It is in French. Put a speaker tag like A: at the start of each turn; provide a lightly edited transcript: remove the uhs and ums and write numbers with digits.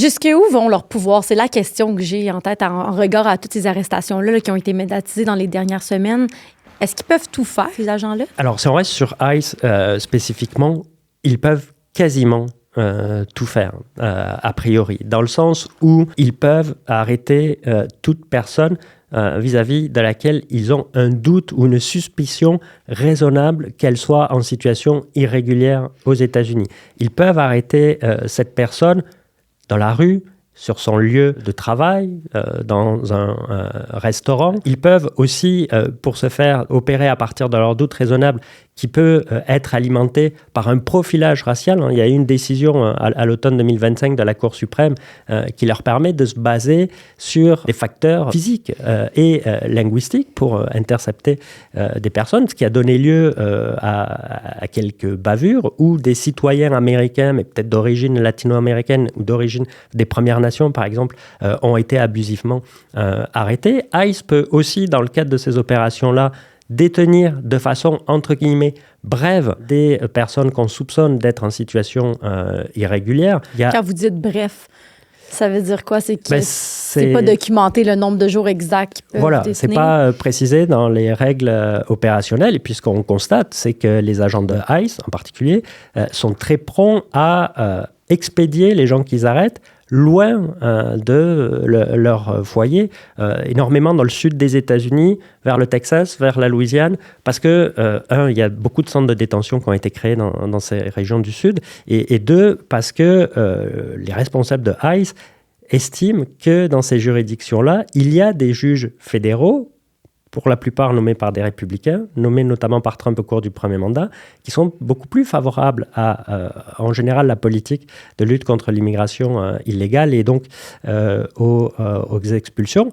A: Jusqu'où vont leurs pouvoirs? C'est la question que j'ai en tête en regard à toutes ces arrestations-là là, qui ont été médiatisées dans les dernières semaines. Est-ce qu'ils peuvent tout faire, ces agents-là?
B: Alors, si on reste sur ICE spécifiquement, ils peuvent quasiment tout faire, a priori, dans le sens où ils peuvent arrêter toute personne vis-à-vis de laquelle ils ont un doute ou une suspicion raisonnable qu'elle soit en situation irrégulière aux États-Unis. Ils peuvent arrêter cette personne dans la rue, sur son lieu de travail, dans un restaurant. Ils peuvent aussi, pour se faire opérer à partir de leur doute raisonnable, qui peut être alimenté par un profilage racial. Il y a eu une décision à l'automne 2025 de la Cour suprême qui leur permet de se baser sur des facteurs physiques et linguistiques pour intercepter des personnes, ce qui a donné lieu à quelques bavures où des citoyens américains, mais peut-être d'origine latino-américaine ou d'origine des Premières Nations, par exemple, ont été abusivement arrêtés. ICE peut aussi, dans le cadre de ces opérations-là, détenir de façon, entre guillemets, brève des personnes qu'on soupçonne d'être en situation irrégulière.
A: Quand vous dites « bref », ça veut dire quoi? C'est que c'est pas documenté le nombre de jours exacts qu'ils peuvent détenir?
B: C'est pas précisé dans les règles opérationnelles. Et puis, ce qu'on constate, c'est que les agents de ICE, en particulier, sont très prompts à expédier les gens qu'ils arrêtent loin de leur foyer, énormément dans le sud des États-Unis, vers le Texas, vers la Louisiane, parce que, il y a beaucoup de centres de détention qui ont été créés dans ces régions du sud, et deux, parce que les responsables de ICE estiment que dans ces juridictions-là, il y a des juges fédéraux, pour la plupart nommés par des républicains, nommés notamment par Trump au cours du premier mandat, qui sont beaucoup plus favorables à, en général, la politique de lutte contre l'immigration illégale et donc aux expulsions.